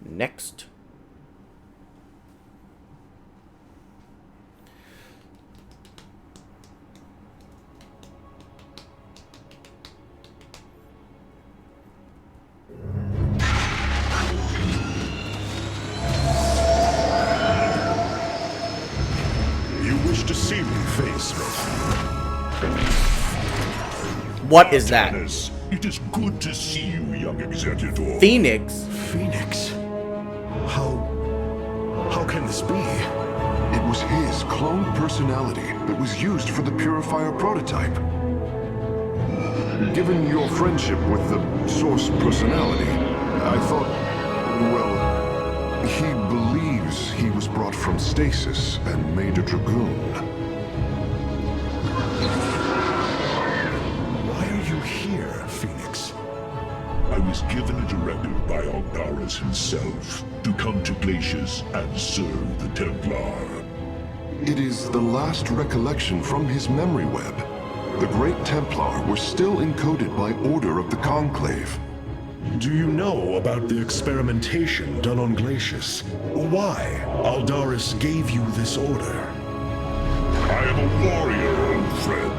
Next. You wish to see me face. What is that? It is good to see you, young executor. Phoenix? Phoenix? How can this be? It was his cloned personality that was used for the Purifier prototype. Given your friendship with the Source personality, I thought, well, he believes he was brought from stasis and made a Dragoon. Why are you here, Phoenix? I was given a directive by Aldaris himself to come to Glacius and serve the Templar. It is the last recollection from his memory web. The Great Templar were still encoded by order of the Conclave. Do you know about the experimentation done on Glacius? Why Aldaris gave you this order? I am a warrior, old friend.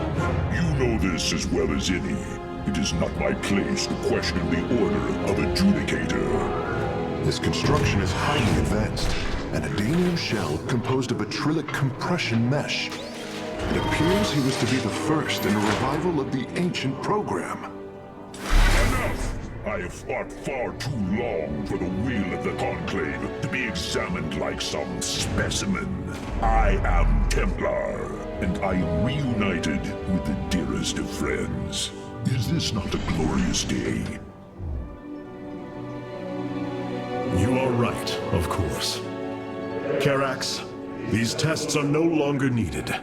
You know this as well as any. It is not my place to question the order of Adjudicator. This construction is highly advanced. An Adanium shell composed of a trillic compression mesh. It appears he was to be the first in a revival of the ancient program. Enough! I have fought far too long for the will of the Conclave to be examined like some specimen. I am Templar, and I am reunited with the dearest of friends. Is this not a glorious day? You are right, of course. Karax, these tests are no longer needed.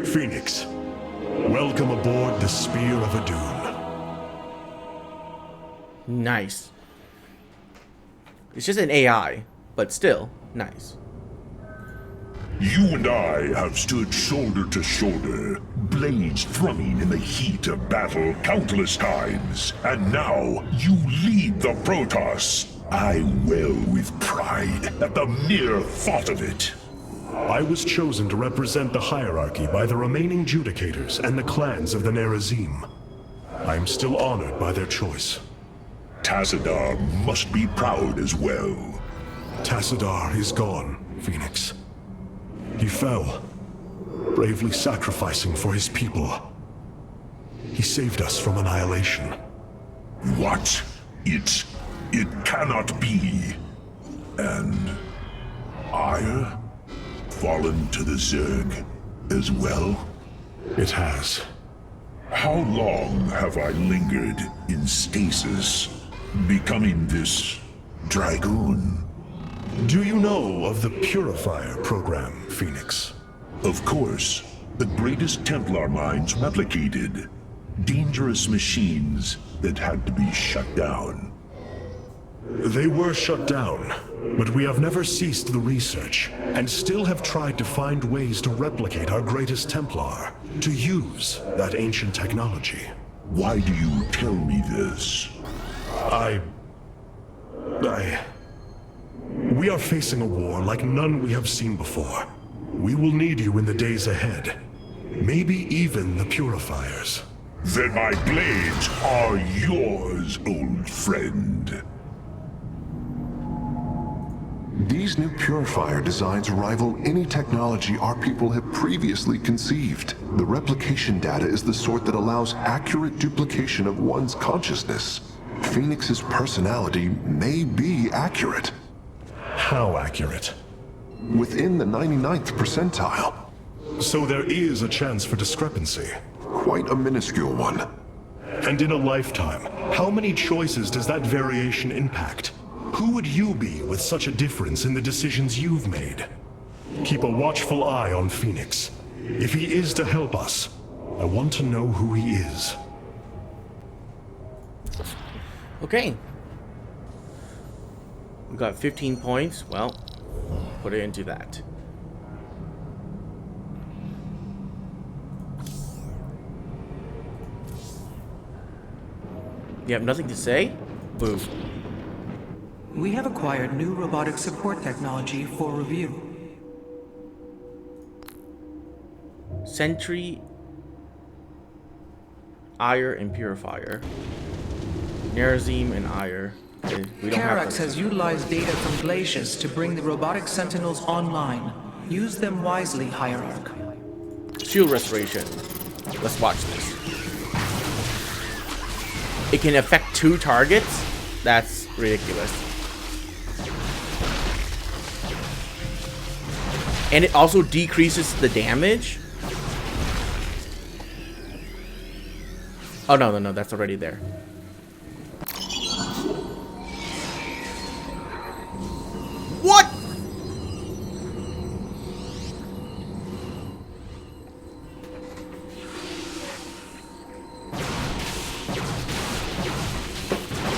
Phoenix, welcome aboard the Spear of Adun. Nice. It's just an AI, but still, nice. You and I have stood shoulder to shoulder, blades thrumming in the heat of battle countless times. And now, you lead the Protoss. I wail with pride at the mere thought of it. I was chosen to represent the hierarchy by the remaining Judicators and the clans of the Nerazim. I am still honored by their choice. Tassadar must be proud as well. Tassadar is gone, Phoenix. He fell, bravely sacrificing for his people. He saved us from annihilation. What? It cannot be. And I fallen to the Zerg as well? It has. How long have I lingered in stasis, becoming this Dragoon? Do you know of the Purifier program, Phoenix? Of course. The greatest Templar minds replicated. Dangerous machines that had to be shut down. They were shut down, but we have never ceased the research, and still have tried to find ways to replicate our greatest Templar, to use that ancient technology. Why do you tell me this? We are facing a war like none we have seen before. We will need you in the days ahead. Maybe even the Purifiers. Then my blades are yours, old friend. These new Purifier designs rival any technology our people have previously conceived. The replication data is the sort that allows accurate duplication of one's consciousness. Phoenix's personality may be accurate. How accurate? Within the 99th percentile. So there is a chance for discrepancy. Quite a minuscule one. And in a lifetime, how many choices does that variation impact? Who would you be with such a difference in the decisions you've made? Keep a watchful eye on Phoenix. If he is to help us, I want to know who he is. Okay. We got 15 points. Well, put it into that. You have nothing to say? Boo. We have acquired new robotic support technology for review. Sentry, Ire, and Purifier. Nerazim and Ire. Okay, we don't have Karax has utilized data from glaciers to bring the robotic sentinels online. Use them wisely, Hierarch. Shield restoration. Let's watch this. It can affect 2 targets? That's ridiculous. And it also decreases the damage? Oh, no, that's already there. What?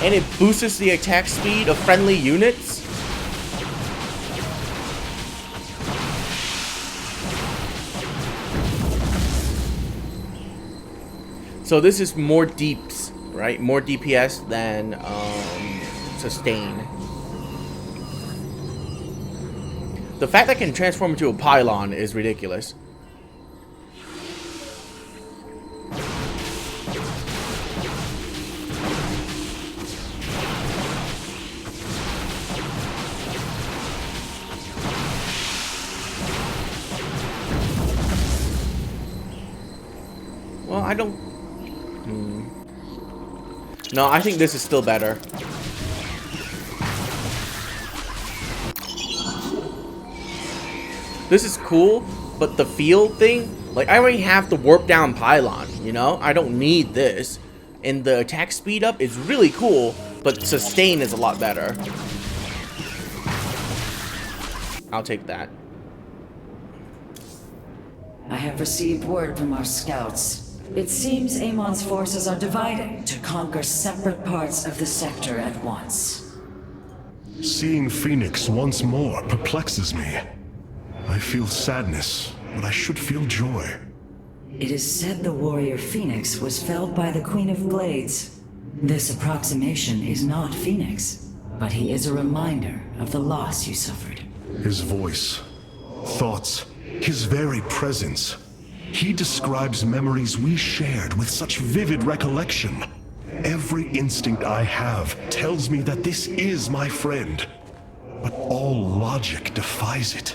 And it boosts the attack speed of friendly units? So this is more deeps, right? More DPS than sustain. The fact that it can transform into a pylon is ridiculous. Well, I don't... No, I think this is still better. This is cool, but the field thing, like, I already have the warp down pylon, you know? I don't need this. And the attack speed up is really cool, but sustain is a lot better. I'll take that. I have received word from our scouts. It seems Amon's forces are dividing to conquer separate parts of the sector at once. Seeing Phoenix once more perplexes me. I feel sadness, but I should feel joy. It is said the warrior Phoenix was felled by the Queen of Blades. This approximation is not Phoenix, but he is a reminder of the loss you suffered. His voice, thoughts, his very presence. He describes memories we shared with such vivid recollection. Every instinct I have tells me that this is my friend, but all logic defies it.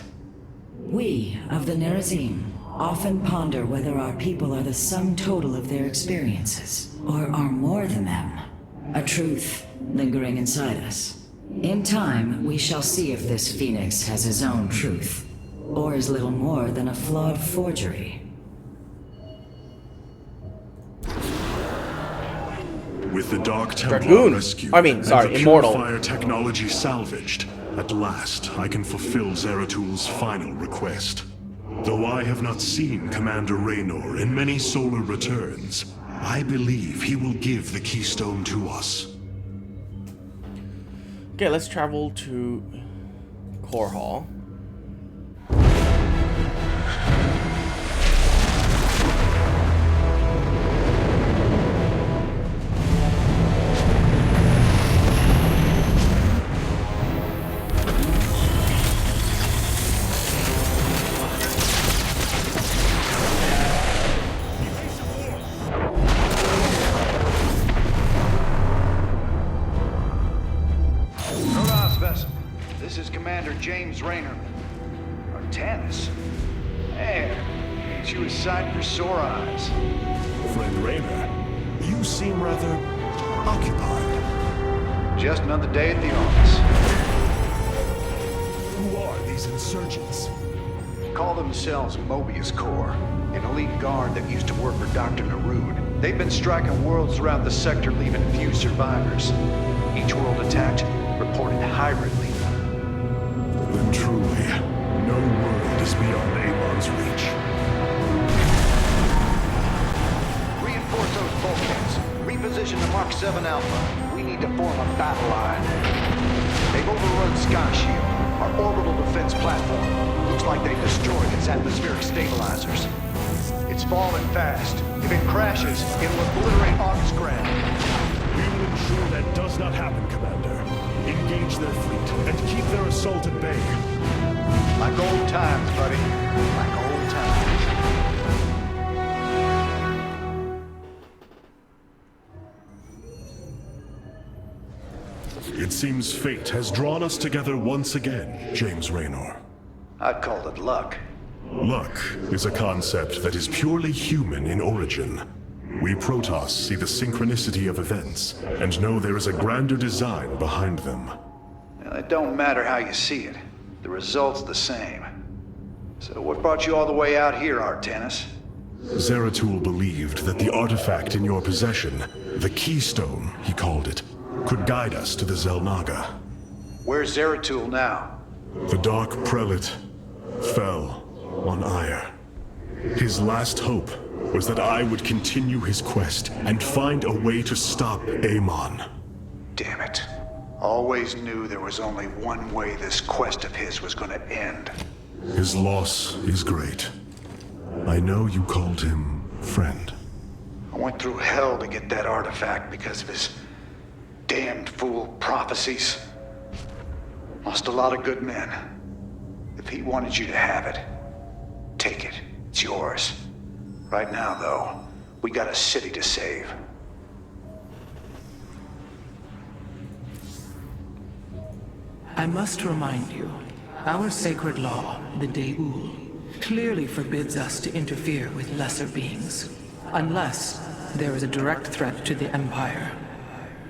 We of the Nerazim often ponder whether our people are the sum total of their experiences, or are more than them. A truth lingering inside us. In time, we shall see if this Phoenix has his own truth, or is little more than a flawed forgery. With the Dark Templar Dragoon. rescued, I mean, and sorry, the Immortal. Purifier technology salvaged, at last I can fulfill Zeratul final request. Though I have not seen Commander Raynor in many solar returns, I believe he will give the keystone to us. Okay, let's travel to Core Hall. Protoss vessel. This is Commander James Raynor. Artanis? There. Ain't you a sight for sore eyes? Friend Raynor, you seem rather occupied. Just another day at the office. Who are these insurgents? Call themselves Mobius Corps, an elite guard that used to work for Dr. Narud. They've been striking worlds throughout the sector, leaving few survivors. Each world attacked reported hybridly. Then truly, no world is beyond Amon's reach. Reinforce those bulkheads. Reposition the Mark 7 Alpha. We need to form a battle line. They've overrun Sky Shield, our orbital defense platform. Looks like they destroyed its atmospheric stabilizers. It's falling fast. If it crashes, it'll obliterate Ark's ground. We will ensure that does not happen, Commander. Engage their fleet and keep their assault at bay. Like old times, buddy. Like old times. It seems fate has drawn us together once again, James Raynor. I'd call it luck. Luck is a concept that is purely human in origin. We Protoss see the synchronicity of events and know there is a grander design behind them. Well, it don't matter how you see it. The result's the same. So what brought you all the way out here, Artanis? Zeratul believed that the artifact in your possession, the Keystone, he called it, could guide us to the Xel'Naga. Where's Zeratul now? The Dark Prelate fell on Ire. His last hope was that I would continue his quest and find a way to stop Amon. Damn it. Always knew there was only one way this quest of his was gonna end. His loss is great. I know you called him friend. I went through hell to get that artifact because of his damned fool prophecies. Lost a lot of good men. If he wanted you to have it, take it. It's yours. Right now, though, we got a city to save. I must remind you, our sacred law, the Deul, clearly forbids us to interfere with lesser beings, unless there is a direct threat to the Empire.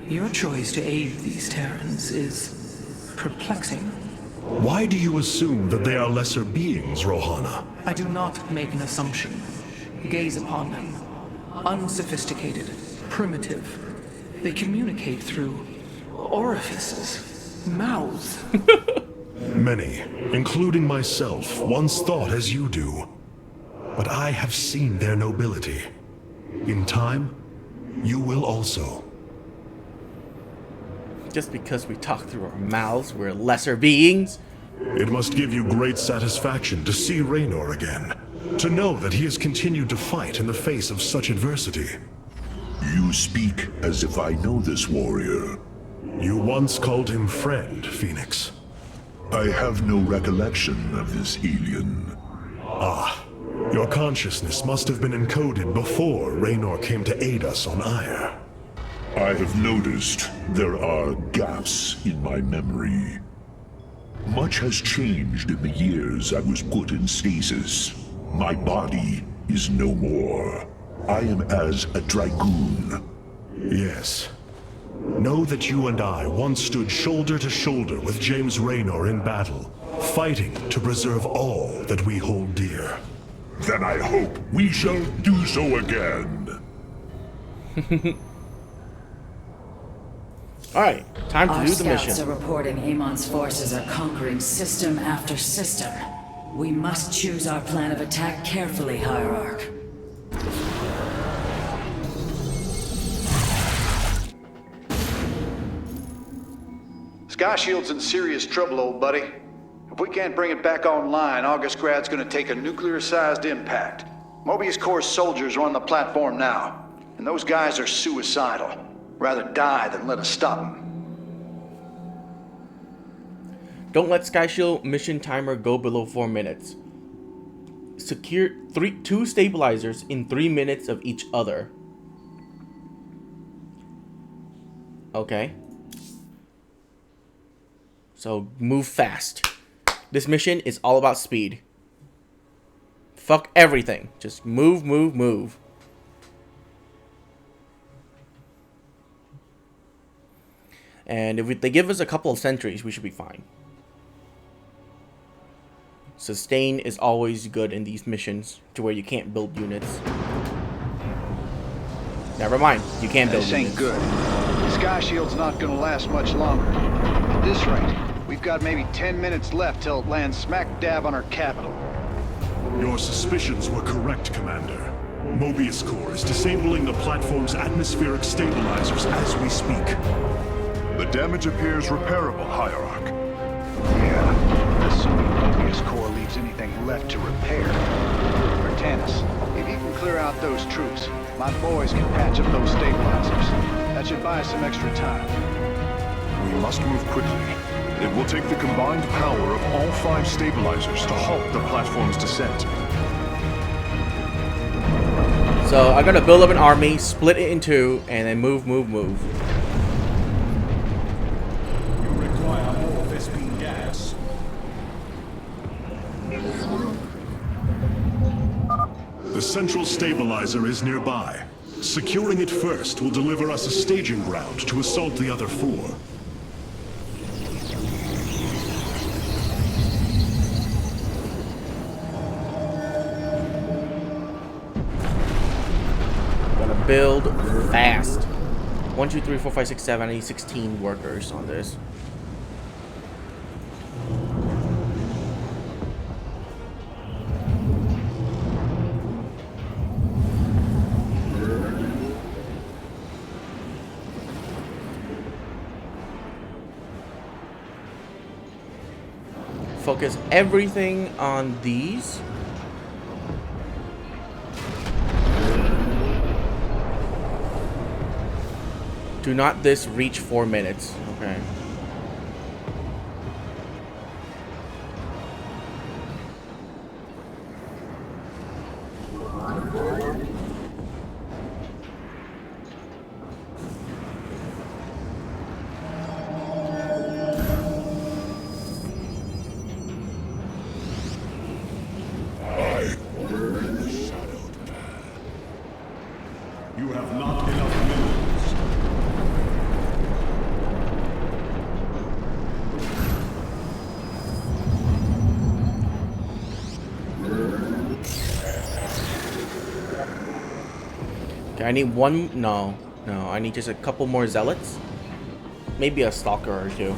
Your choice to aid these Terrans is perplexing. Why do you assume that they are lesser beings, Rohana? I do not make an assumption. Gaze upon them. Unsophisticated, primitive. They communicate through orifices, mouths. Many, including myself, once thought as you do. But I have seen their nobility. In time, you will also. Just because we talk through our mouths, we're lesser beings? It must give you great satisfaction to see Raynor again. To know that he has continued to fight in the face of such adversity. You speak as if I know this warrior. You once called him friend, Phoenix. I have no recollection of this alien. Ah, your consciousness must have been encoded before Raynor came to aid us on Ire. I have noticed there are gaps in my memory. Much has changed in the years I was put in stasis. My body is no more. I am as a dragoon. Yes. Know that you and I once stood shoulder to shoulder with James Raynor in battle, fighting to preserve all that we hold dear. Then I hope we shall do so again. Alright, time to Our do the scouts mission. are reporting Amon's forces are conquering system after system. We must choose our plan of attack carefully, Hierarch. Sky Shield's in serious trouble, old buddy. If we can't bring it back online, Augustgrad's gonna take a nuclear-sized impact. Mobius Corps soldiers are on the platform now, and those guys are suicidal. Rather die than let us stop them. Don't let Sky Shield mission timer go below 4 minutes. Secure two stabilizers in 3 minutes of each other. Okay. So move fast. This mission is all about speed. Fuck everything. Just move, move, move. And if they give us a couple of sentries, we should be fine. Sustain is always good in these missions to where you can't build units. Never mind, you can't build This units. ain't good. Sky Shield's not gonna last much longer. At this rate, we've got maybe 10 minutes left till it lands smack dab on our capital. Your suspicions were correct, Commander. Mobius Corps is disabling the platform's atmospheric stabilizers as we speak. The damage appears repairable, Hierarch. Yeah, assuming Mobius Corps leaves anything left to repair. Artanis, if you can clear out those troops, my boys can patch up those stabilizers. That should buy us some extra time. We must must move quickly. It will take the combined power of all 5 stabilizers to halt the platform's descent. So I gotta build up an army, split it in 2, and then move. You require more Vespene gas. The central stabilizer is nearby. Securing it first will deliver us a staging ground to assault the other 4. Gonna build fast. 1, 2, 3, 4, 5, 6, 7. I need 16 workers on this. Focus everything on these. Do not this reach 4 minutes. Okay. You have not enough minerals. Okay, I need one. No, I need just a couple more zealots. Maybe a stalker or 2.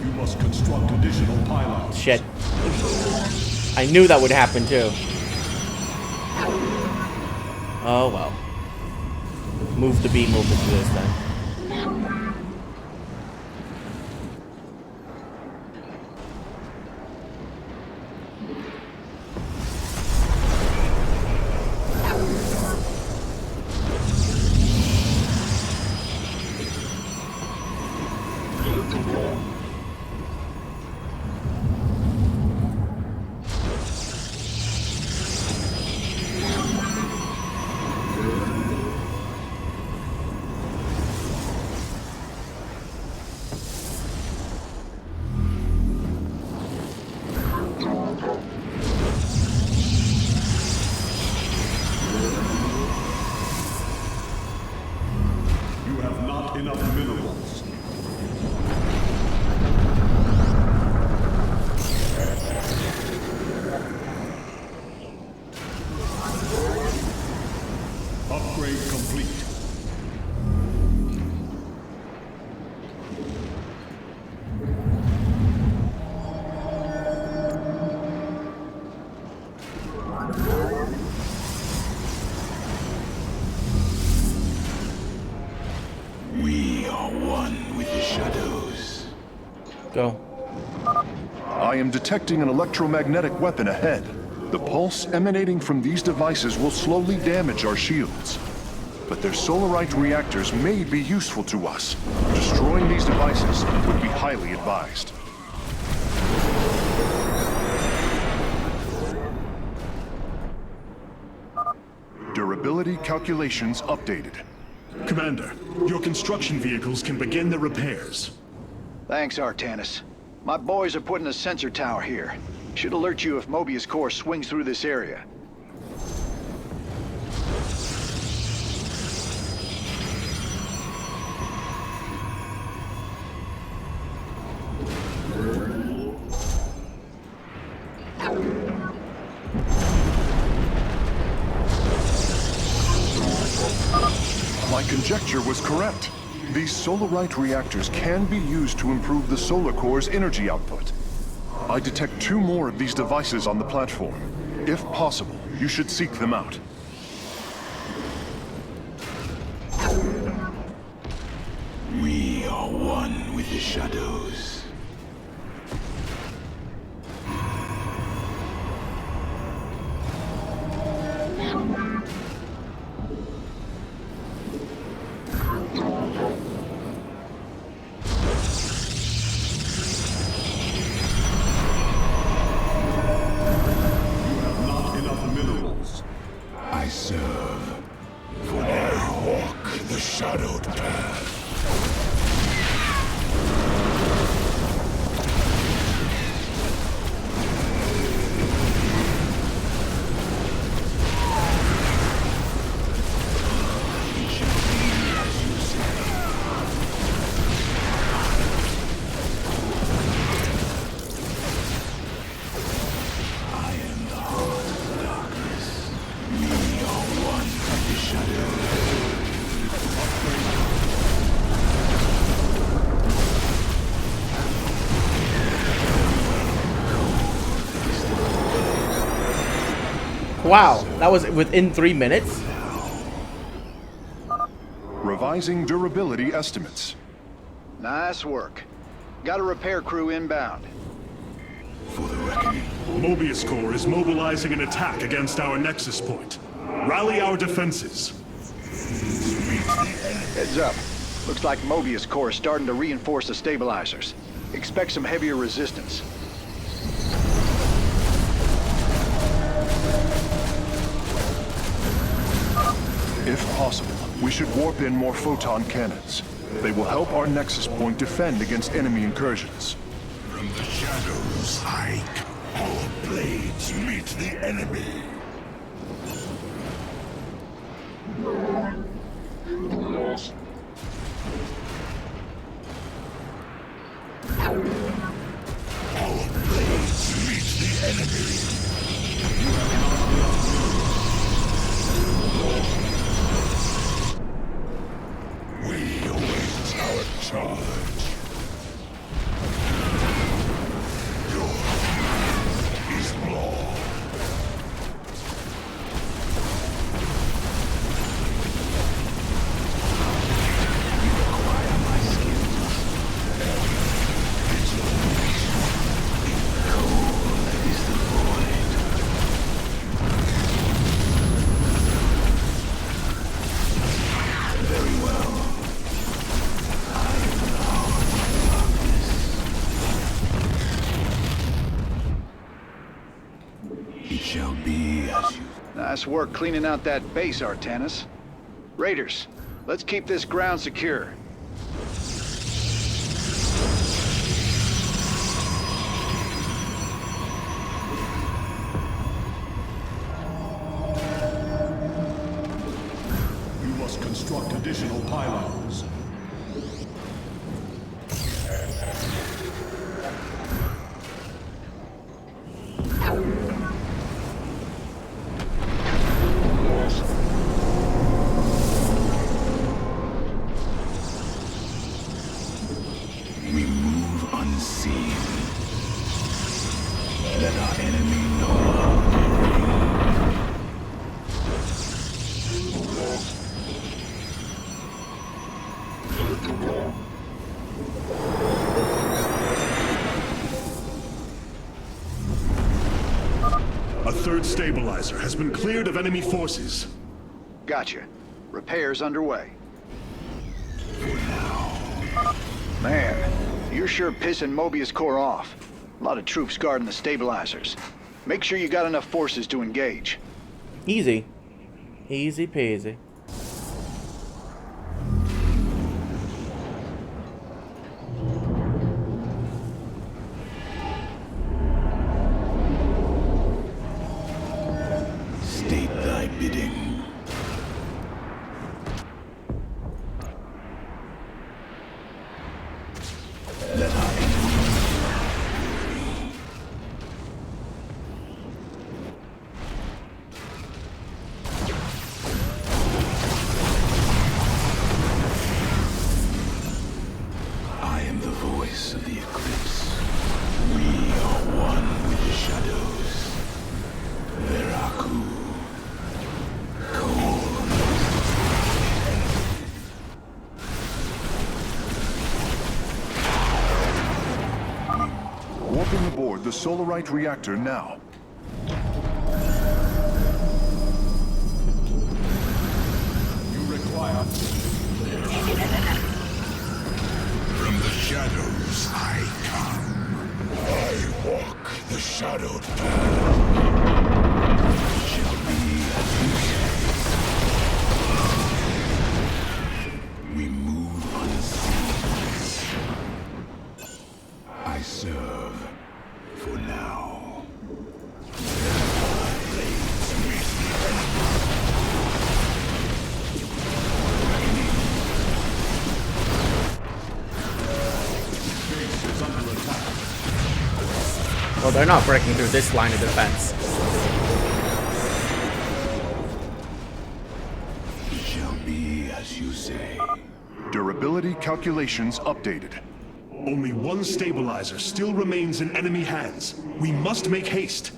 You must construct additional pylons. Shit. I knew that would happen too. Oh well. Move the beam over to this then. You have not enough minerals. Upgrade complete. We are one with the shadows. Go. I am detecting an electromagnetic weapon ahead. The pulse emanating from these devices will slowly damage our shields. But their solarite reactors may be useful to us. Destroying these devices would be highly advised. Durability calculations updated. Commander, your construction vehicles can begin their repairs. Thanks, Artanis. My boys are putting a sensor tower here. Should alert you if Mobius Core swings through this area. My conjecture was correct. These solarite reactors can be used to improve the solar core's energy output. I detect 2 more of these devices on the platform. If possible, you should seek them out. are one with the shadows. Not enough minerals. I serve. For I walk the shadowed path. Wow, that was within 3 minutes? Revising durability estimates. Nice work. Got a repair crew inbound. For the reckoning. Mobius Corps is mobilizing an attack against our nexus point. Rally our defenses. Heads up. Looks like Mobius Corps is starting to reinforce the stabilizers. Expect some heavier resistance. If possible, we should warp in more photon cannons. They will help our nexus point defend against enemy incursions. From the shadows hike, our blades meet the enemy. Our blades meet the enemy. We await our charge. Your path is law. You require my skills. Cold is the void. Very well. It shall be as you... Nice work cleaning out that base, Artanis. Raiders, let's keep this ground secure. You must construct additional pylons. We move unseen. Let our enemy know. A third stabilizer has been cleared of enemy forces. Gotcha. Repairs underway. Man, you're sure pissing Mobius Corps off. A lot of troops guarding the stabilizers. Make sure you got enough forces to engage. Easy. Easy peasy. State thy bidding. Let our enemy... aboard the Solarite reactor now. You require... From the shadows I come. I walk the shadowed path. Shall be as you say. We move unseen. I serve for now. Blades meet the enemy. Base is under attack. Well, they're not breaking through this line of defense. Shall be as you say. Durability calculations updated. Only one stabilizer still remains in enemy hands. We must make haste.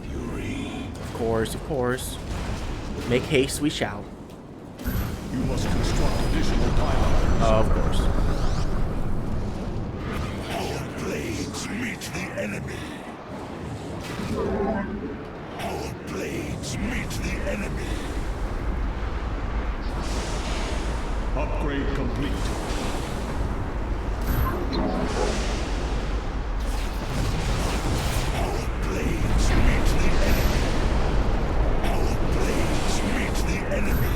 Of course, of course. Make haste we shall. You must construct additional pylons. Of course. Our blades meet the enemy. Our blades meet the enemy. Upgrade complete. Our blades meet the enemy. Our blades meet the enemy.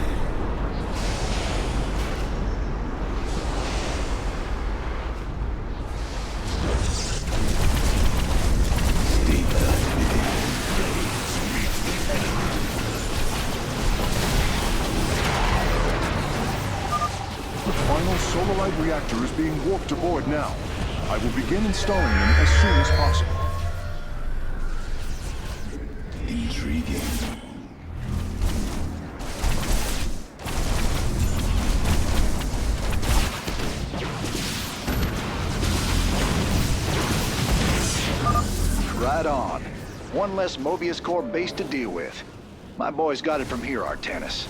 The final Solarite reactor is being warped aboard now. I will begin installing them as soon as possible. Intriguing. Right on. One less Mobius Core base to deal with. My boys got it from here, Artanis.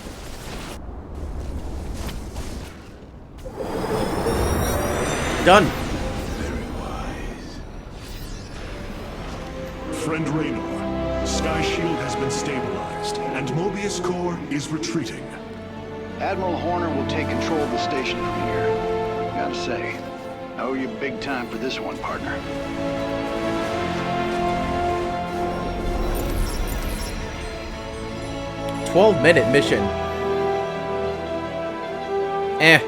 Done. Very wise. Friend Raynor, Sky Shield has been stabilized, and Mobius Core is retreating. Admiral Horner will take control of the station from here. Gotta say, I owe you big time for this one, partner. 12-minute mission. Eh.